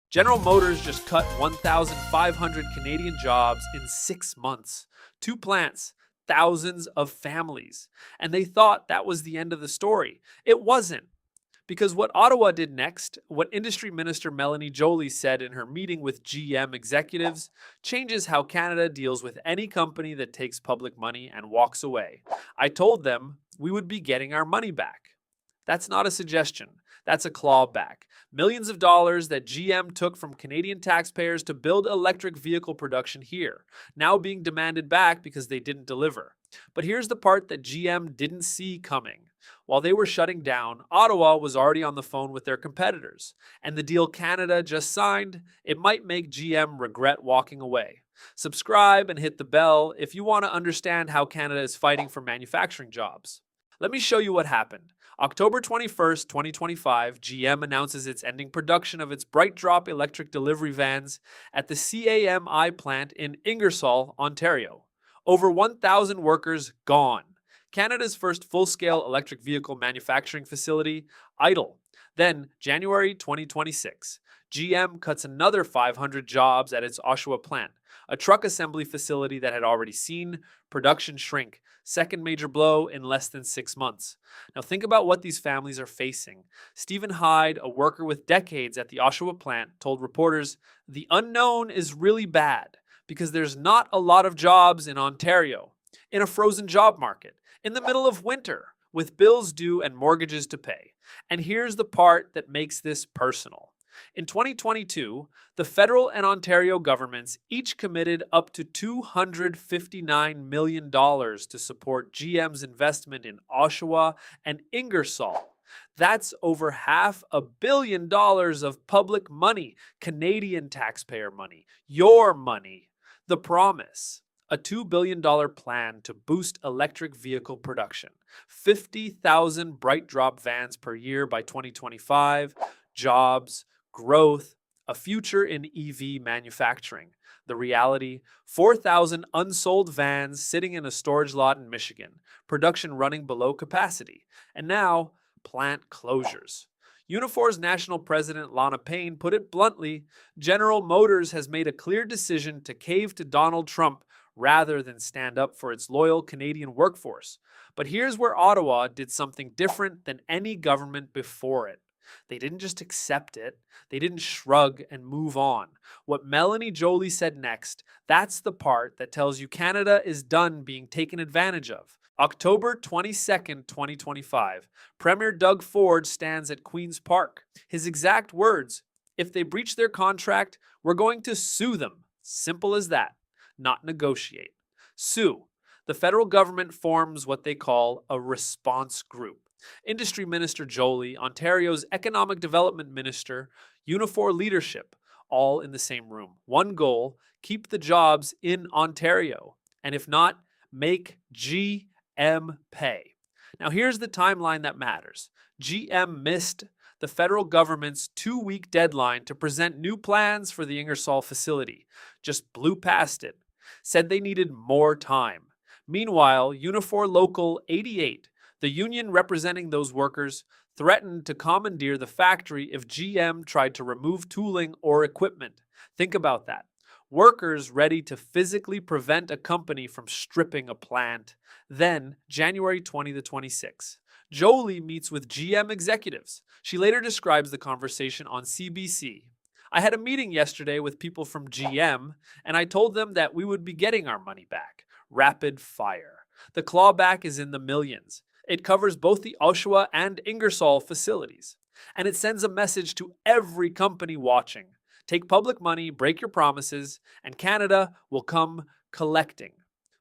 General Motors just cut 1,500 Canadian jobs in 6 months. Two plants, thousands of families. And they thought that was the end of the story. It wasn't. Because what Ottawa did next, what Industry Minister Melanie Joly said in her meeting with GM executives, changes how Canada deals with any company that takes public money and walks away. I told them we would be getting our money back. That's not a suggestion. That's a clawback. Millions of dollars that GM took from Canadian taxpayers to build electric vehicle production here, now being demanded back because they didn't deliver. But here's the part that GM didn't see coming. While they were shutting down, Ottawa was already on the phone with their competitors. And the deal Canada just signed, it might make GM regret walking away. Subscribe and hit the bell if you want to understand how Canada is fighting for manufacturing jobs. Let me show you what happened. October 21st, 2025, GM announces it's ending production of its Bright Drop electric delivery vans at the CAMI plant in Ingersoll, Ontario. Over 1,000 workers gone. Canada's first full-scale electric vehicle manufacturing facility, idle. Then, January 2026, GM cuts another 500 jobs at its Oshawa plant, a truck assembly facility that had already seen production shrink. Second major blow in less than 6 months. Now think about what these families are facing. Stephen Hyde, a worker with decades at the Oshawa plant, told reporters, "The unknown is really bad because there's not a lot of jobs in Ontario, in a frozen job market, in the middle of winter, with bills due and mortgages to pay." And here's the part that makes this personal. In 2022, the federal and Ontario governments each committed up to $259 million to support GM's investment in Oshawa and Ingersoll. That's over $500 million of public money, Canadian taxpayer money, your money. The promise: a $2 billion plan to boost electric vehicle production, 50,000 Bright Drop vans per year by 2025, jobs, growth, a future in EV manufacturing. The reality: 4,000 unsold vans sitting in a storage lot in Michigan, production running below capacity, and now plant closures. Unifor's national president Lana Payne put it bluntly: General Motors has made a clear decision to cave to Donald Trump rather than stand up for its loyal Canadian workforce. But here's where Ottawa did something different than any government before it. They didn't just accept it. They didn't shrug and move on. What Melanie Joly said next, that's the part that tells you Canada is done being taken advantage of. October 22nd, 2025, Premier Doug Ford stands at Queen's Park. His exact words: "If they breach their contract, we're going to sue them." Simple as that. Not negotiate. Sue. The federal government forms what they call a response group. Industry Minister Joly, Ontario's Economic Development Minister, Unifor leadership, all in the same room. One goal: keep the jobs in Ontario. And if not, make GM pay. Now here's the timeline that matters. GM missed the federal government's 2-week deadline to present new plans for the Ingersoll facility. Just blew past it. Said they needed more time. Meanwhile, Unifor Local 88, the union representing those workers, threatened to commandeer the factory if GM tried to remove tooling or equipment. Think about that. Workers ready to physically prevent a company from stripping a plant. Then, January 20 to 26. Joly meets with GM executives. She later describes the conversation on CBC. "I had a meeting yesterday with people from GM, and I told them that we would be getting our money back. Rapid fire. The clawback is in the millions. It covers both the Oshawa and Ingersoll facilities. And it sends a message to every company watching. Take public money, break your promises, and Canada will come collecting."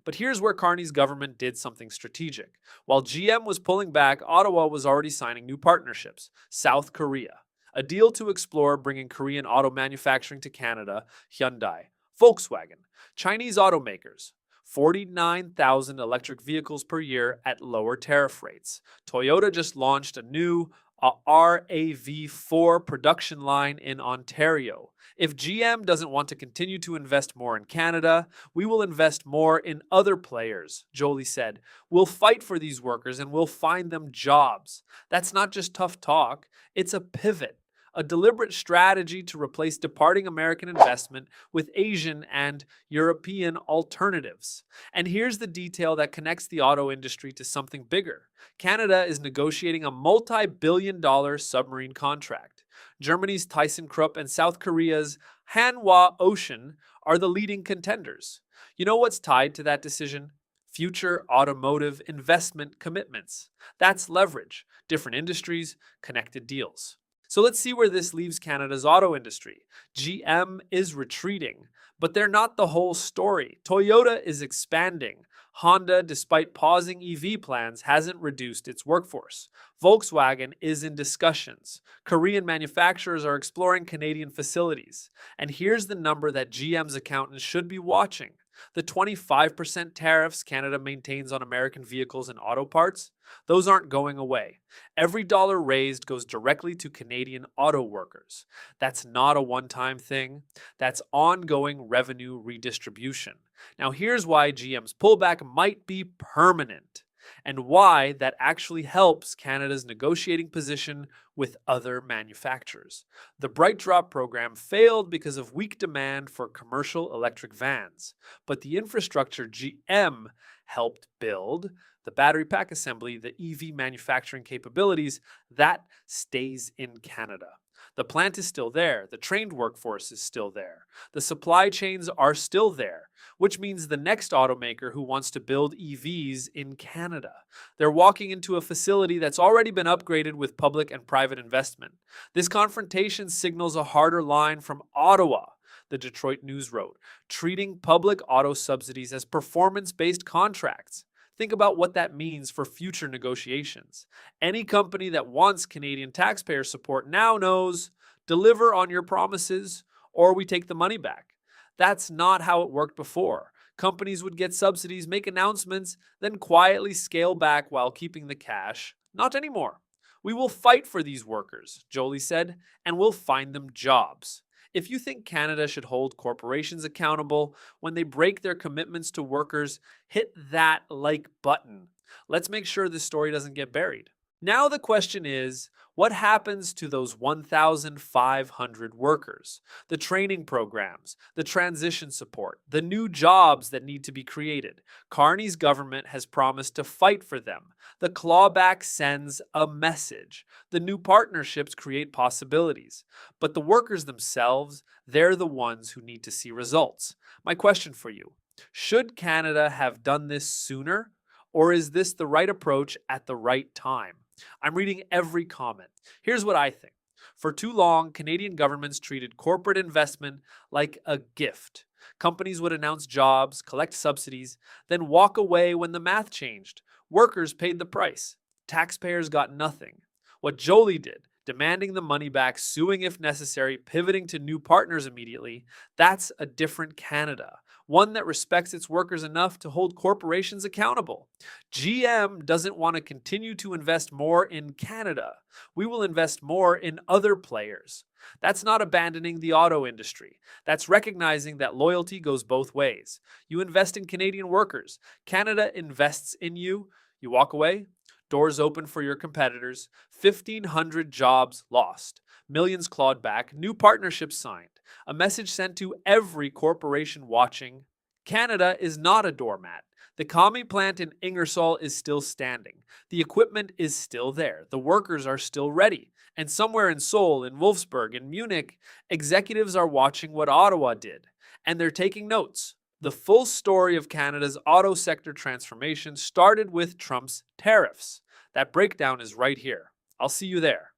But here's where Carney's government did something strategic. While GM was pulling back, Ottawa was already signing new partnerships. South Korea, a deal to explore bringing Korean auto manufacturing to Canada. Hyundai, Volkswagen, Chinese automakers. 49,000 electric vehicles per year at lower tariff rates. Toyota just launched a new RAV4 production line in Ontario. If GM doesn't want to continue to invest more in Canada, we will invest more in other players, Joly said. "We'll fight for these workers and we'll find them jobs." That's not just tough talk, it's a pivot. a deliberate strategy to replace departing American investment with Asian and European alternatives. And here's the detail that connects the auto industry to something bigger. Canada is negotiating a multi-billion-dollar submarine contract. Germany's ThyssenKrupp and South Korea's Hanwha Ocean are the leading contenders. You know what's tied to that decision? Future automotive investment commitments. That's leverage, different industries, connected deals. So let's see where this leaves Canada's auto industry. GM is retreating, but they're not the whole story. Toyota is expanding. Honda, despite pausing EV plans, hasn't reduced its workforce. Volkswagen is in discussions. Korean manufacturers are exploring Canadian facilities. And here's the number that GM's accountants should be watching. The 25% tariffs Canada maintains on American vehicles and auto parts, those aren't going away. Every dollar raised goes directly to Canadian auto workers. That's not a one-time thing. That's ongoing revenue redistribution. Now here's why GM's pullback might be permanent, and why that actually helps Canada's negotiating position with other manufacturers. The Bright Drop program failed because of weak demand for commercial electric vans, but the infrastructure GM helped build, the battery pack assembly, the EV manufacturing capabilities, that stays in Canada. The plant is still there. The trained workforce is still there. The supply chains are still there, which means the next automaker who wants to build EVs in Canada, they're walking into a facility that's already been upgraded with public and private investment. This confrontation signals a harder line from Ottawa, the Detroit News wrote, treating public auto subsidies as performance-based contracts. Think about what that means for future negotiations. Any company that wants Canadian taxpayer support now knows, deliver on your promises or we take the money back. That's not how it worked before. Companies would get subsidies, make announcements, then quietly scale back while keeping the cash. Not anymore. We will fight for these workers, Joly said, and we'll find them jobs. If you think Canada should hold corporations accountable when they break their commitments to workers, hit that like button. Let's make sure this story doesn't get buried. Now the question is, what happens to those 1,500 workers? The training programs, the transition support, the new jobs that need to be created. Carney's government has promised to fight for them. The clawback sends a message. The new partnerships create possibilities. But the workers themselves, they're the ones who need to see results. My question for you, should Canada have done this sooner? Or is this the right approach at the right time? I'm reading every comment. Here's what I think. For too long, Canadian governments treated corporate investment like a gift. Companies would announce jobs, collect subsidies, then walk away when the math changed. Workers paid the price. Taxpayers got nothing. What Joly did, demanding the money back, suing if necessary, pivoting to new partners immediately, that's a different Canada. One that respects its workers enough to hold corporations accountable. GM doesn't want to continue to invest more in Canada. We will invest more in other players. That's not abandoning the auto industry. That's recognizing that loyalty goes both ways. You invest in Canadian workers. Canada invests in you. You walk away, doors open for your competitors, 1,500 jobs lost, millions clawed back, new partnerships signed, a message sent to every corporation watching. Canada is not a doormat. The Carney plant in Ingersoll is still standing. The equipment is still there. The workers are still ready. And somewhere in Seoul, in Wolfsburg, in Munich, executives are watching what Ottawa did. And they're taking notes. The full story of Canada's auto sector transformation started with Trump's tariffs. That breakdown is right here. I'll see you there.